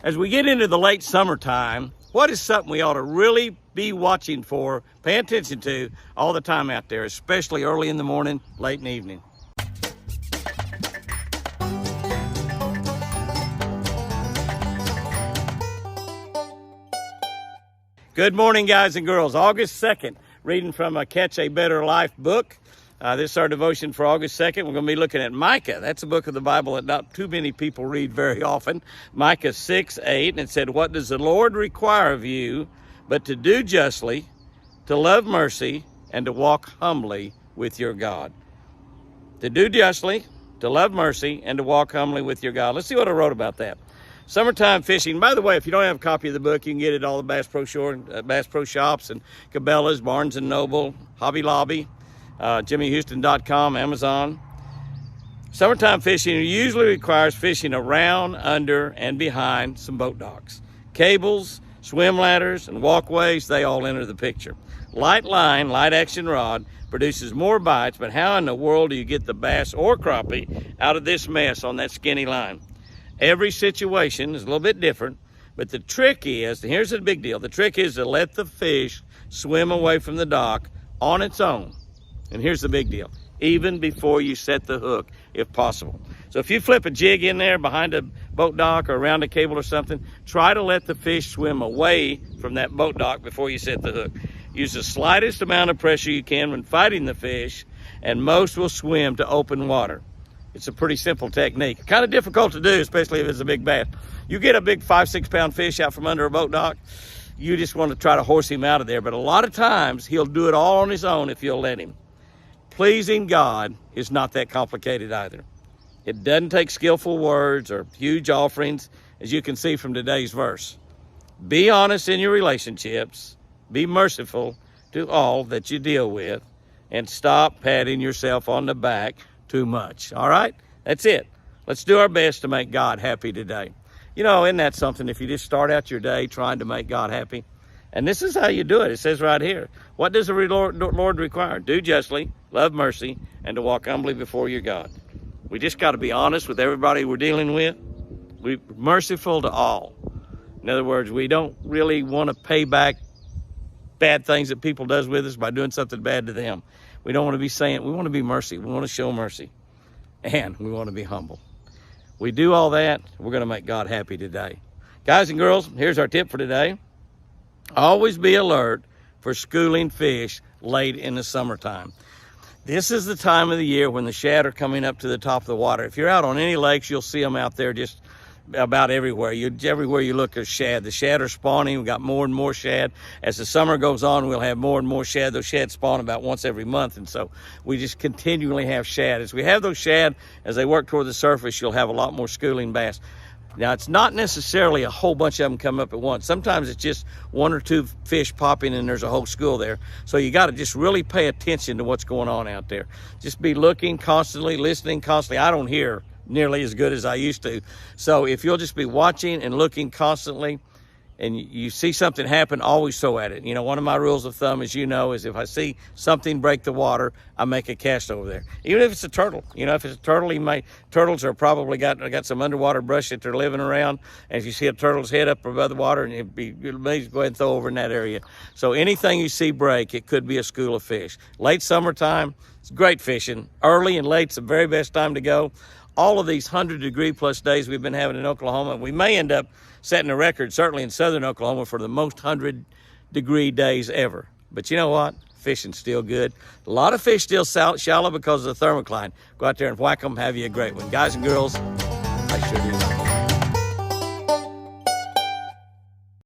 As we get into the late summertime, what is something we ought to really be watching for, pay attention to all the time out there, especially early in the morning, late in the evening? Good morning, guys and girls. August 2nd, reading from a Catch a Better Life book. This is our devotion for August 2nd. We're going to be looking at Micah. That's a book of the Bible that not too many people read very often. Micah 6:8, and it said, "What does the Lord require of you but to do justly, to love mercy, and to walk humbly with your God?" To do justly, to love mercy, and to walk humbly with your God. Let's see what I wrote about that. Summertime fishing. By the way, if you don't have a copy of the book, you can get it at all the Bass Pro shops and Cabela's, Barnes & Noble, Hobby Lobby, JimmyHouston.com, Amazon. Summertime fishing usually requires fishing around, under, and behind some boat docks. Cables, swim ladders, and walkways, they all enter the picture. Light line, light action rod produces more bites, but how in the world do you get the bass or crappie out of this mess on that skinny line? Every situation is a little bit different, but the trick is, here's the big deal, the trick is to let the fish swim away from the dock on its own. And here's the big deal, even before you set the hook, if possible. So if you flip a jig in there behind a boat dock or around a cable or something, try to let the fish swim away from that boat dock before you set the hook. Use the slightest amount of pressure you can when fighting the fish, and most will swim to open water. It's a pretty simple technique. Kind of difficult to do, especially if it's a big bass. You get a big 5-6 pound fish out from under a boat dock, you just want to try to horse him out of there. But a lot of times he'll do it all on his own if you'll let him. Pleasing God is not that complicated either. It doesn't take skillful words or huge offerings, as you can see from today's verse. Be honest in your relationships. Be merciful to all that you deal with, and stop patting yourself on the back too much. All right? That's it. Let's do our best to make God happy today. You know, isn't that something? If you just start out your day trying to make God happy, and this is how you do it. It says right here, what does the Lord require? Do justly, love mercy, and to walk humbly before your God. We just got to be honest with everybody we're dealing with. We're merciful to all. In other words, we don't really want to pay back bad things that people does with us by doing something bad to them. We don't want to be saying, we want to be mercy. We want to show mercy. And we want to be humble. We do all that, we're going to make God happy today. Guys and girls, here's our tip for today. Always be alert for schooling fish late in the summertime. This is the time of the year when the shad are coming up to the top of the water. If you're out on any lakes, you'll see them out there just about everywhere. Everywhere you look, there's shad. The shad are spawning. We've got more and more shad. As the summer goes on, we'll have more and more shad. Those shad spawn about once every month, and so we just continually have shad. As we have those shad, as they work toward the surface, you'll have a lot more schooling bass. Now, it's not necessarily a whole bunch of them come up at once. Sometimes it's just one or two fish popping and there's a whole school there. So you got to just really pay attention to what's going on out there. Just be looking constantly, listening constantly. I don't hear nearly as good as I used to. So if you'll just be watching and looking constantly, and you see something happen, always throw at it. You know, one of my rules of thumb, as you know, is if I see something break the water, I make a cast over there. Even if it's a turtle. You know, if it's a turtle, turtles are probably got some underwater brush that they're living around. And if you see a turtle's head up above the water, and you'd go ahead and throw over in that area. So anything you see break, it could be a school of fish. Late summertime, it's great fishing. Early and late's the very best time to go. All of these 100-degree plus days we've been having in Oklahoma, we may end up setting a record, certainly in southern Oklahoma, for the most 100-degree days ever. But you know what? Fishing's still good. A lot of fish still shallow because of the thermocline. Go out there and whack them. Have you a great one. Guys and girls, I sure do.